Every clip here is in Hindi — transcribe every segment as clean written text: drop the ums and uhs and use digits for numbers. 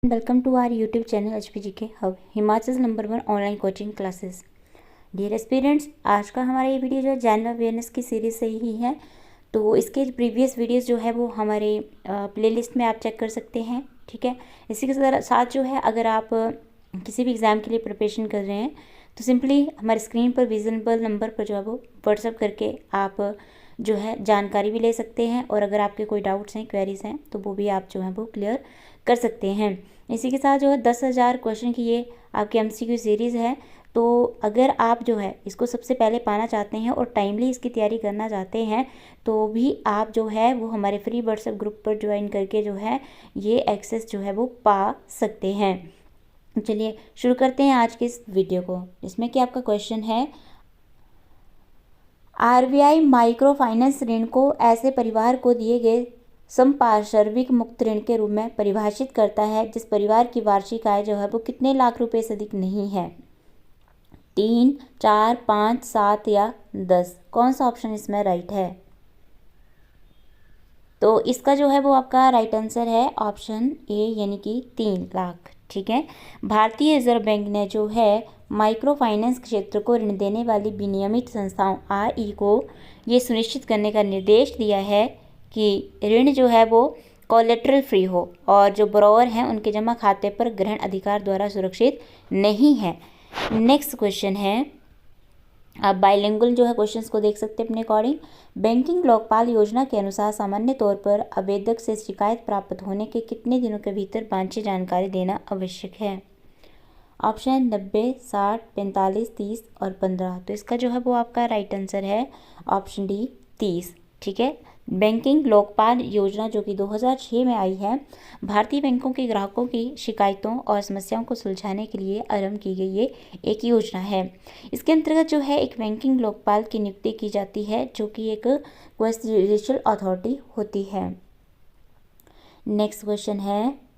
Welcome to our YouTube channel HPGK Hub, Himachal number 1 online coaching classes. Dear aspirants, आज का हमारा ये वीडियो जो है जनरल अवेयरनेस की सीरीज से ही है। तो इसके प्रीवियस वीडियोस जो है वो हमारे प्लेलिस्ट में आप चेक कर सकते हैं। ठीक है, इसी के साथ जो है अगर आप किसी भी एग्ज़ाम के लिए प्रिपरेशन कर रहे हैं तो सिंपली हमारे स्क्रीन पर विजिबल नंबर पर जो है वो व्हाट्सअप करके आप जो है जानकारी भी ले सकते हैं, और अगर आपके कोई डाउट्स हैं, क्वेरीज हैं, तो वो भी आप जो है वो क्लियर कर सकते हैं। इसी के साथ जो है 10,000 क्वेश्चन की ये आपकी एमसीक्यू सीरीज़ है। तो अगर आप जो है इसको सबसे पहले पाना चाहते हैं और टाइमली इसकी तैयारी करना चाहते हैं तो भी आप जो है वो हमारे फ्री व्हाट्सएप ग्रुप पर ज्वाइन करके जो है ये एक्सेस जो है वो पा सकते हैं। चलिए शुरू करते हैं आज के इस वीडियो को। इसमें कि आपका क्वेश्चन है, आरबीआई माइक्रो फाइनेंस ऋण को ऐसे परिवार को दिए गए संपार्श्विक मुक्त ऋण के रूप में परिभाषित करता है जिस परिवार की वार्षिक आय जो है वो कितने लाख रुपए से अधिक नहीं है। 3, 4, 5, 7 या 10, कौन सा ऑप्शन इसमें राइट है? तो इसका जो है वो आपका राइट आंसर है ऑप्शन ए, यानी कि 3 लाख। ठीक है, भारतीय रिजर्व बैंक ने जो है माइक्रो फाइनेंस क्षेत्र को ऋण देने वाली विनियमित संस्थाओं आरई को ये सुनिश्चित करने का निर्देश दिया है कि ऋण जो है वो कोलेटरल फ्री हो और जो बोरोवर हैं उनके जमा खाते पर ग्रहण अधिकार द्वारा सुरक्षित नहीं है। नेक्स्ट क्वेश्चन है, आप बाइलिंगुअल जो है क्वेश्चंस को देख सकते हैं अपने अकॉर्डिंग। बैंकिंग लोकपाल योजना के अनुसार सामान्य तौर पर आवेदक से शिकायत प्राप्त होने के कितने दिनों के भीतर वांछित जानकारी देना आवश्यक है? ऑप्शन 90, 60, 45, 30 और 15। तो इसका जो है वो आपका राइट आंसर है ऑप्शन डी, 30। ठीक है, बैंकिंग लोकपाल योजना जो कि 2006 में आई है, भारतीय बैंकों के ग्राहकों की शिकायतों और समस्याओं को सुलझाने के लिए आरंभ की गई ये एक योजना है। इसके अंतर्गत जो है एक बैंकिंग लोकपाल की नियुक्ति की जाती है जो कि एक क्वेस्टिजुडिशियल अथॉरिटी होती है। नेक्स्ट क्वेश्चन है,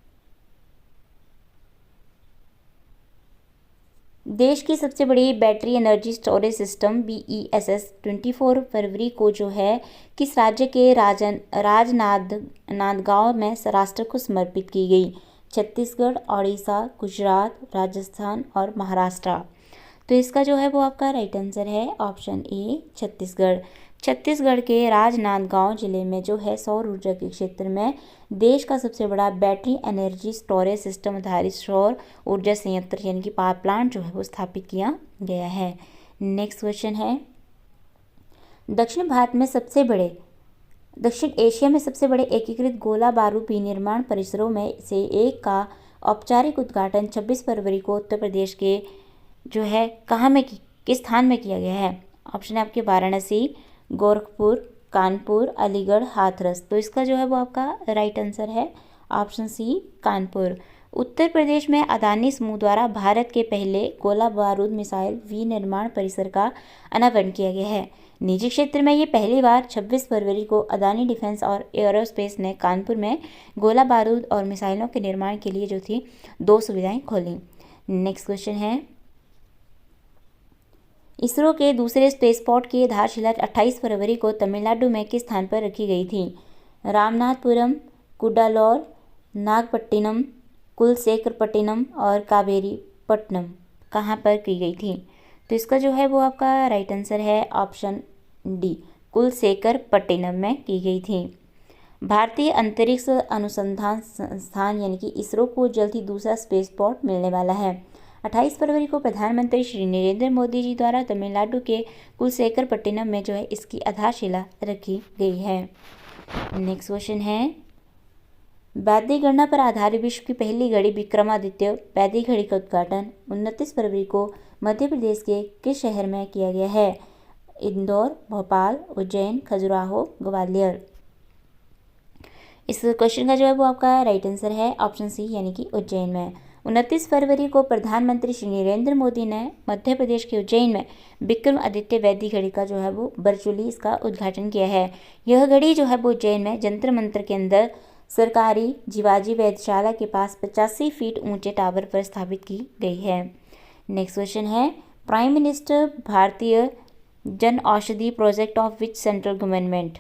देश की सबसे बड़ी battery energy storage system BESS 24 फरवरी को जो है किस राज्य के राजनांदगांव में राष्ट्र को समर्पित की गई? छत्तीसगढ़, ओडिशा, गुजरात, राजस्थान और महाराष्ट्र। तो इसका जो है वो आपका राइट आंसर है ऑप्शन ए, छत्तीसगढ़। छत्तीसगढ़ के राजनांदगांव जिले में जो है सौर ऊर्जा के क्षेत्र में देश का सबसे बड़ा बैटरी एनर्जी स्टोरेज सिस्टम आधारित सौर ऊर्जा संयंत्र यानी कि पावर प्लांट जो है वो स्थापित किया गया है। नेक्स्ट क्वेश्चन है, दक्षिण एशिया में सबसे बड़े एकीकृत गोला बारूद विनिर्माण परिसरों में से एक का औपचारिक उद्घाटन 26 फरवरी को उत्तर प्रदेश के जो है कहाँ में किस स्थान में किया गया है? ऑप्शन है आपके वाराणसी, गोरखपुर, कानपुर, अलीगढ़, हाथरस। तो इसका जो है वो आपका राइट आंसर है ऑप्शन सी, कानपुर। उत्तर प्रदेश में अदानी समूह द्वारा भारत के पहले गोला बारूद मिसाइल विनिर्माण परिसर का अनावरण किया गया है। निजी क्षेत्र में ये पहली बार 26 फरवरी को अदानी डिफेंस और एयरोस्पेस ने कानपुर में गोला बारूद और मिसाइलों के निर्माण के लिए जो थी 2 सुविधाएं खोली। नेक्स्ट क्वेश्चन है, इसरो के दूसरे स्पेसपोर्ट की आधारशिला 28 फरवरी को तमिलनाडु में किस स्थान पर रखी गई थी? रामनाथपुरम, कुडालोर, नागपट्टिनम, कुलशेखरपट्टिनम और कावेरीपट्टनम कहाँ पर की गई थी? तो इसका जो है वो आपका राइट आंसर है ऑप्शन डी, कुलशेखरपट्टिनम में की गई थी। भारतीय अंतरिक्ष अनुसंधान संस्थान यानी कि इसरो को जल्द ही दूसरा स्पेसपोर्ट मिलने वाला है। 28 फरवरी को प्रधानमंत्री श्री नरेंद्र मोदी जी द्वारा तमिलनाडु के कुलशेखरपट्टिनम में जो है इसकी आधारशिला रखी गई है। नेक्स्ट क्वेश्चन है, वैदिक गणना पर आधारित विश्व की पहली घड़ी विक्रमादित्य वैदिक घड़ी का उद्घाटन 29 फरवरी को मध्य प्रदेश के किस शहर में किया गया है? इंदौर, भोपाल, उज्जैन, खजुराहो, ग्वालियर। इस क्वेश्चन का जो है वो आपका राइट आंसर है ऑप्शन सी, यानी कि उज्जैन में। 29 फरवरी को प्रधानमंत्री श्री नरेंद्र मोदी ने मध्य प्रदेश के उज्जैन में विक्रमादित्य वैदिक घड़ी का जो है वो वर्चुअली इसका उद्घाटन किया है। यह घड़ी जो है वो उज्जैन में जंतर मंतर के अंदर सरकारी जीवाजी वेधशाला के पास 85 फीट ऊंचे टावर पर स्थापित की गई है। नेक्स्ट क्वेश्चन है, प्राइम मिनिस्टर भारतीय Jan Aushadhi project of which central government?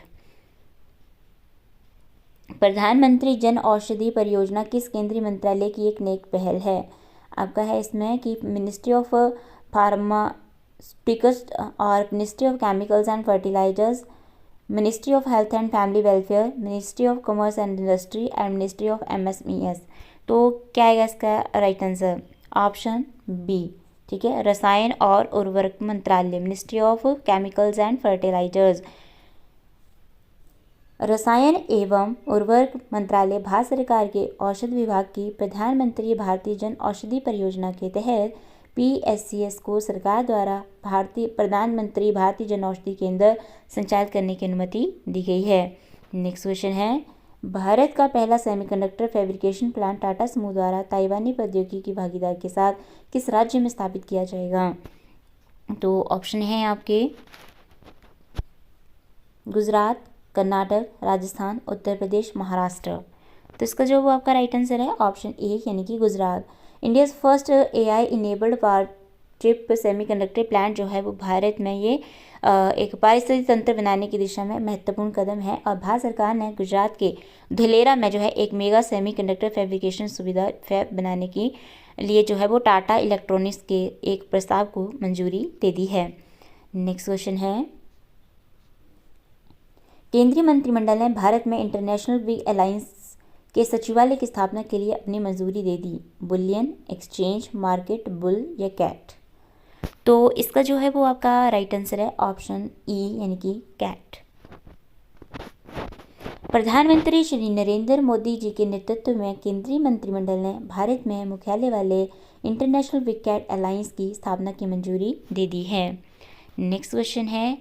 प्रधानमंत्री जन औषधि परियोजना किस केंद्रीय मंत्रालय की एक नेक पहल है? आपका है इसमें कि मिनिस्ट्री ऑफ फार्मास्यूटिकल्स और ministry of chemicals and fertilizers, ministry of health and family welfare, ministry of commerce and industry and ministry of MSMEs. तो क्या आएगा इसका राइट आंसर? ऑप्शन बी, ठीक है, रसायन और उर्वरक मंत्रालय, ministry of chemicals and fertilizers. रसायन एवं उर्वरक मंत्रालय भारत सरकार के औषध विभाग की प्रधानमंत्री भारतीय जन औषधि परियोजना के तहत पीएससीएस को सरकार द्वारा प्रधानमंत्री भारतीय जन औषधि केंद्र संचालित करने की अनुमति दी गई है। नेक्स्ट क्वेश्चन है, भारत का पहला सेमीकंडक्टर फैब्रिकेशन प्लांट टाटा समूह द्वारा ताइवानी प्रौद्योगिकी की भागीदारी के साथ किस राज्य में स्थापित किया जाएगा? तो ऑप्शन है आपके गुजरात, कर्नाटक, राजस्थान, उत्तर प्रदेश, महाराष्ट्र। तो इसका जो वो आपका राइट आंसर है ऑप्शन ए यानी कि Gujarat. India first AI enabled power trip semiconductor plant जो है वो भारत में ये एक पारिस्थितिक तंत्र बनाने की दिशा में महत्वपूर्ण कदम है और भारत सरकार ने गुजरात के धुलेरा में जो है एक मेगा सेमीकंडक्टर फैब्रिकेशन सुविधा फैब बनाने के लिए जो है वो टाटा इलेक्ट्रॉनिक्स के एक प्रस्ताव को मंजूरी दे दी है। नेक्स्ट क्वेश्चन है, केंद्रीय मंत्रिमंडल ने भारत में इंटरनेशनल बिग अलायंस के सचिवालय की स्थापना के लिए अपनी मंजूरी दे दी। बुलियन, एक्सचेंज, मार्केट, बुल या कैट? तो इसका जो है वो आपका राइट आंसर है ऑप्शन ई यानी कि कैट। प्रधानमंत्री श्री नरेंद्र मोदी जी के नेतृत्व में केंद्रीय मंत्रिमंडल ने भारत में मुख्यालय वाले इंटरनेशनल बिग कैट अलायंस की स्थापना की मंजूरी दे दी है। नेक्स्ट क्वेश्चन है,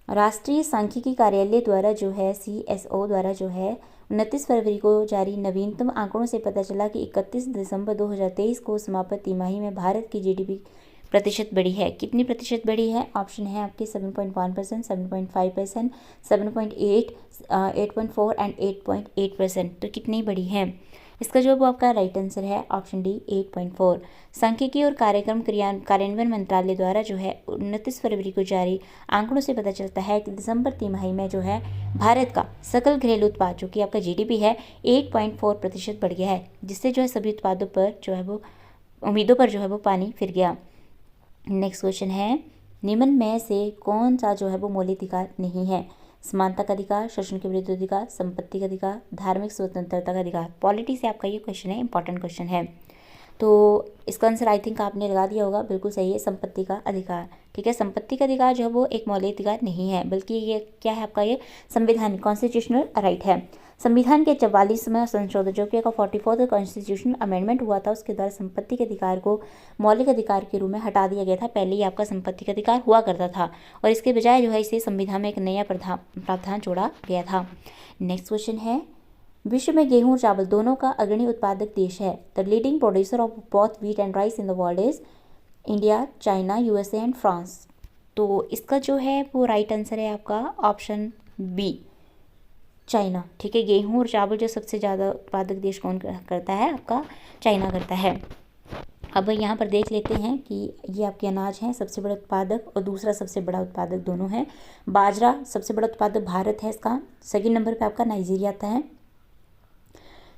राष्ट्रीय सांख्यिकी कार्यालय द्वारा जो है CSO द्वारा जो है 29 फरवरी को जारी नवीनतम आंकड़ों से पता चला कि 31 दिसंबर 2023 को समाप्त तिमाही में भारत की जीडीपी प्रतिशत बढ़ी है। कितनी प्रतिशत बढ़ी है? ऑप्शन है आपके 7.1%, 7.5%, 7.8, 8.4 एंड 8.8%। तो कितनी बढ़ी है? इसका जो वो आपका राइट आंसर है ऑप्शन डी 8.4। सांख्यिकी और कार्यक्रम कार्यान्वयन मंत्रालय द्वारा जो है 29 फरवरी को जारी आंकड़ों से पता चलता है कि दिसंबर तिमाही में जो है भारत का सकल घरेलू उत्पाद जो कि आपका जीडीपी है 8.4% बढ़ गया है, जिससे जो है सभी उत्पादों पर जो है वो उम्मीदों पर जो है वो पानी फिर गया। नेक्स्ट क्वेश्चन है, निम्न में से कौन सा जो है वो मौलिक अधिकार नहीं है? समानता का अधिकार, शोषण के विरुद्ध अधिकार, संपत्ति का अधिकार, धार्मिक स्वतंत्रता का अधिकार। पॉलिटी से आपका ये क्वेश्चन है, इंपॉर्टेंट क्वेश्चन है। तो इसका आंसर आई थिंक आपने लगा दिया होगा, बिल्कुल सही है, संपत्ति का अधिकार। ठीक है, संपत्ति का अधिकार जो है वो एक मौलिक अधिकार नहीं है, बल्कि ये क्या है आपका, ये संवैधानिक कॉन्स्टिट्यूशनल राइट है। संविधान के 44वें संशोधन जो कि 44th कॉन्स्टिट्यूशनल अमेंडमेंट हुआ था, उसके द्वारा संपत्ति के अधिकार को मौलिक अधिकार के रूप में हटा दिया गया था। पहले ही आपका संपत्ति का अधिकार हुआ करता था और इसके बजाय जो है इसे संविधान में एक नया प्रावधान जोड़ा गया था। नेक्स्ट क्वेश्चन है, विश्व में गेहूं और चावल दोनों का अग्रणी उत्पादक देश है। The leading producer of both wheat and rice in the world is India, China, USA and France. तो इसका जो है वो राइट आंसर है आपका ऑप्शन बी, चाइना। ठीक है, गेहूं और चावल जो सबसे ज़्यादा उत्पादक देश कौन करता है? आपका चाइना करता है। अब यहाँ पर देख लेते हैं कि ये आपके अनाज हैं, सबसे बड़ा उत्पादक और दूसरा सबसे बड़ा उत्पादक दोनों हैं। बाजरा सबसे बड़ा उत्पादक भारत है, इसका सेकंड नंबर पे आपका नाइजीरिया आता है।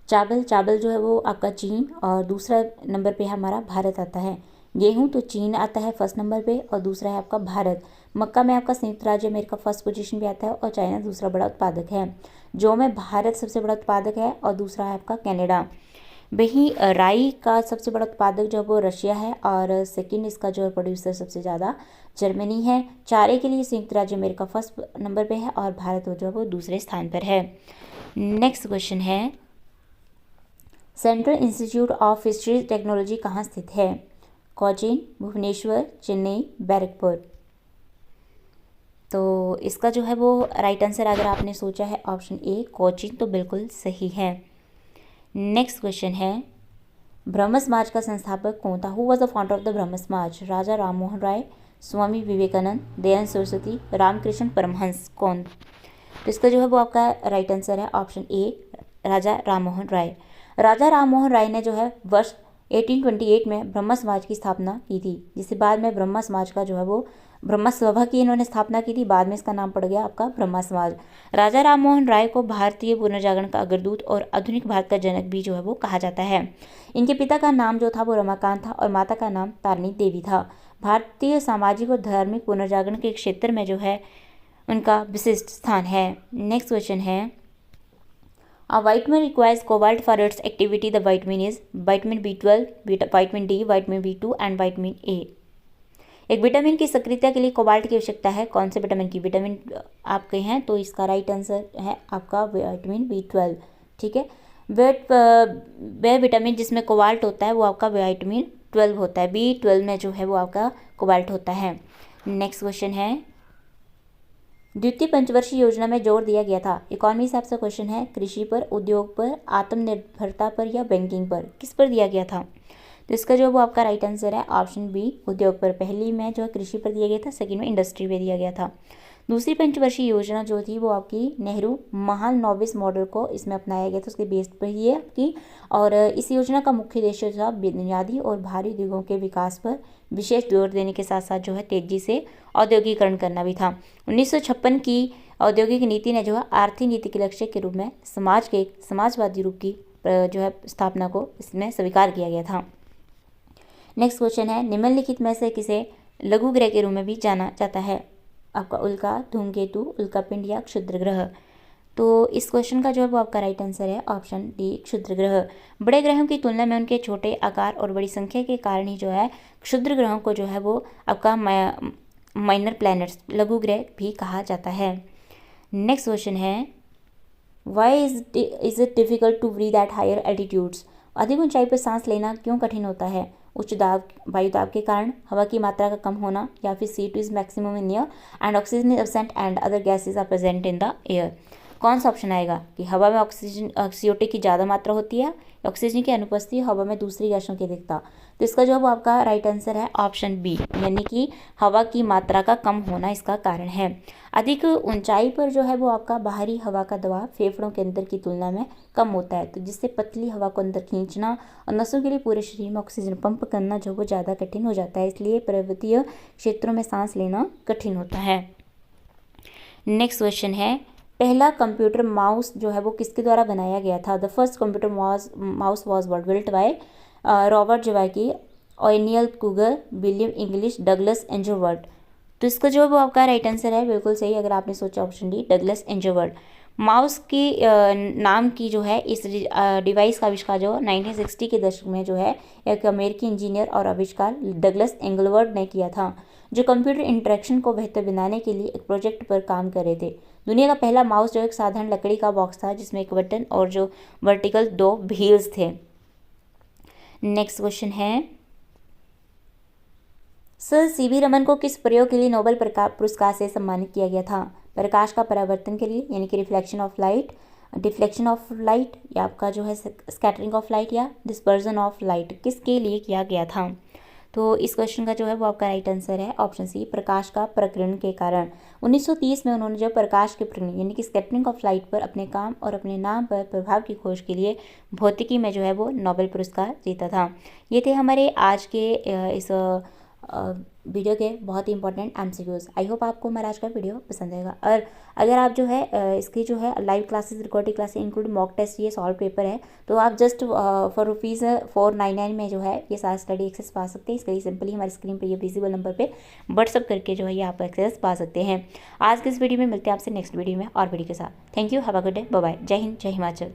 चावल जो है वो आपका चीन और दूसरा नंबर पे हमारा भारत आता है। गेहूं तो चीन आता है फर्स्ट नंबर पे और दूसरा है आपका भारत। मक्का में आपका संयुक्त राज्य अमेरिका फर्स्ट पोजीशन पे आता है और चाइना दूसरा बड़ा उत्पादक है। जौ में भारत सबसे बड़ा उत्पादक है और दूसरा है आपका कनाडा। वहीं राई का सबसे बड़ा उत्पादक जो है वो रशिया है और सेकंड इसका जो प्रोड्यूसर सबसे ज़्यादा जर्मनी है। चारे के लिए संयुक्त राज्य अमेरिका फर्स्ट नंबर पे है और भारत जो है वो दूसरे स्थान पर है। नेक्स्ट क्वेश्चन है, central institute of fisheries technology कहाँ स्थित है? कोचीन, भुवनेश्वर, चेन्नई, बैरकपुर। तो इसका जो है वो राइट आंसर अगर आपने सोचा है ऑप्शन ए कोचीन, तो बिल्कुल सही है। नेक्स्ट क्वेश्चन है, ब्रह्म समाज का संस्थापक कौन था? Who was the founder of the ब्रह्म समाज? राजा राम मोहन राय, स्वामी विवेकानंद, दयानंद सरस्वती, रामकृष्ण परमहंस, कौन? तो इसका जो है वो आपका राइट आंसर है ऑप्शन ए राजा राम मोहन राय। राजा राम मोहन राय ने जो है वर्ष 1828 में ब्रह्म समाज की स्थापना की थी, जिसे बाद में ब्रह्म समाज का जो है वो ब्रह्म सभा की इन्होंने स्थापना की थी, बाद में इसका नाम पड़ गया आपका ब्रह्म समाज। राजा राम मोहन राय को भारतीय पुनर्जागरण का अग्रदूत और आधुनिक भारत का जनक भी जो है वो कहा जाता है। इनके पिता का नाम जो था वो रमाकांत था और माता का नाम तारिणी देवी था। भारतीय सामाजिक और धार्मिक पुनर्जागरण के क्षेत्र में जो है उनका विशिष्ट स्थान है। नेक्स्ट क्वेश्चन है, A vitamin requires cobalt for its activity. The vitamin is vitamin B12, vitamin D, vitamin B2 and vitamin A. एक विटामिन की सक्रियता के लिए कोबाल्ट की आवश्यकता है। कौन से विटामिन की? विटामिन आपके हैं तो इसका राइट आंसर है आपका विटामिन B12। ठीक है, वह विटामिन जिसमें कोबाल्ट होता है वो आपका विटामिन 12 होता है। B12 में जो है वो आपका कोबाल्ट होता है। नेक्स्ट क्वेश्चन है, द्वितीय पंचवर्षीय योजना में जोर दिया गया था। इकोनॉमी से आपसे क्वेश्चन है, कृषि पर, उद्योग पर, आत्मनिर्भरता पर या बैंकिंग पर, किस पर दिया गया था? तो इसका जो वो आपका राइट आंसर है ऑप्शन बी, उद्योग पर। पहली में जो है कृषि पर दिया गया था, सेकंड में इंडस्ट्री पर दिया गया था। दूसरी पंचवर्षीय योजना जो थी वो आपकी नेहरू महालनोबिस मॉडल को इसमें अपनाया गया था, उसके बेस पर ही है आपकी। और इस योजना का मुख्य उद्देश्य था बुनियादी और भारी उद्योगों के विकास पर विशेष जोर देने के साथ साथ जो है तेजी से औद्योगिकरण करना भी था। 1956 की औद्योगिक नीति ने जो है आर्थिक नीति के लक्ष्य के रूप में समाज के एक समाजवादी रूप की जो है स्थापना को इसमें स्वीकार किया गया था। नेक्स्ट क्वेश्चन है, निम्नलिखित में से किसे लघु ग्रह के रूप में भी जाना जाता है? आपका उल्का, धूमकेतु, उल्कापिंड या क्षुद्र ग्रह। तो इस क्वेश्चन का जो है वो आपका राइट आंसर है ऑप्शन डी, क्षुद्र ग्रह। बड़े ग्रहों की तुलना में उनके छोटे आकार और बड़ी संख्या के कारण ही जो है क्षुद्र ग्रहों को जो है वो आपका माइनर प्लैनेट्स, लघु ग्रह भी कहा जाता है। नेक्स्ट क्वेश्चन है, why is it difficult to breathe at higher altitudes? अधिक ऊंचाई पर सांस लेना क्यों कठिन होता है? उच्च दाब, वायु दाब के कारण, हवा की मात्रा का कम होना, या फिर CO2 is maximum in air and oxygen is absent and other gases are present in the air. कौन सा ऑप्शन आएगा कि हवा में ऑक्सीजन CO2 की ज़्यादा मात्रा होती है, ऑक्सीजन की अनुपस्थिति, हवा में दूसरी गैसों की अधिकता? तो इसका जो आपका राइट आंसर है ऑप्शन बी, यानी कि हवा की मात्रा का कम होना इसका कारण है। अधिक ऊंचाई पर जो है वो आपका बाहरी हवा का दबाव फेफड़ों के अंदर की तुलना में कम होता है, तो जिससे पतली हवा को अंदर खींचना और नसों के लिए पूरे शरीर में ऑक्सीजन पंप करना जो वो ज़्यादा कठिन हो जाता है, इसलिए पर्वतीय क्षेत्रों में सांस लेना कठिन होता है। नेक्स्ट क्वेश्चन है, पहला कंप्यूटर माउस जो है वो किसके द्वारा बनाया गया था? The first computer mouse was built by Robert Zawacki, O'Neill Cougar, William English, Douglas Engelbart. तो इसका जो है वो आपका राइट आंसर है बिल्कुल सही, अगर आपने सोचा ऑप्शन डी, डगलस एंजरवर्थ। माउस की नाम की जो है इस डिवाइस का आविष्कार जो 1960 के दशक में जो है एक अमेरिकी इंजीनियर और आविष्कार डगलस एंगलवर्थ ने किया था, जो कंप्यूटर इंटरेक्शन को बेहतर बनाने के लिए एक प्रोजेक्ट पर काम कर रहे थे। दुनिया का पहला माउस जो एक साधारण लकड़ी का बॉक्स था जिसमें एक बटन और जो वर्टिकल 2 व्हील्स थे। नेक्स्ट क्वेश्चन है, सर CV रमन को किस प्रयोग के लिए नोबेल पुरस्कार से सम्मानित किया गया था? प्रकाश का परावर्तन के लिए, यानी कि reflection of light, deflection of light, या आपका जो है स्कैटरिंग ऑफ लाइट, या डिस्पर्जन ऑफ लाइट, किसके लिए किया गया था? तो इस क्वेश्चन का जो है वो आपका राइट आंसर है ऑप्शन सी, प्रकाश का प्रकीर्णन के कारण। 1930 में उन्होंने जो प्रकाश के प्रकीर्णन यानी कि स्कैटरिंग ऑफ लाइट पर अपने काम और अपने नाम पर प्रभाव की खोज के लिए भौतिकी में जो है वो नोबेल पुरस्कार जीता था। ये थे हमारे आज के इस वीडियो के बहुत ही इंपॉर्टेंट MCQs। आई होप आपको हमारा आज का वीडियो पसंद आएगा। और अगर आप जो है इसकी जो है live classes, recording classes include mock test, ये सॉल्व पेपर है, तो आप जस्ट फॉर ₹499 में जो है ये सारा स्टडी एक्सेस पा सकते हैं। इसके लिए सिंपली हमारी स्क्रीन पर ये विजिबल नंबर पे व्हाट्सअप करके जो है ये आप एक्सेस पा सकते हैं। आज के इस वीडियो में मिलते हैं आपसे नेक्स्ट वीडियो में और वीडियो के साथ। Thank you, have a good day, bye bye, जय हिंद, जय हिमाचल।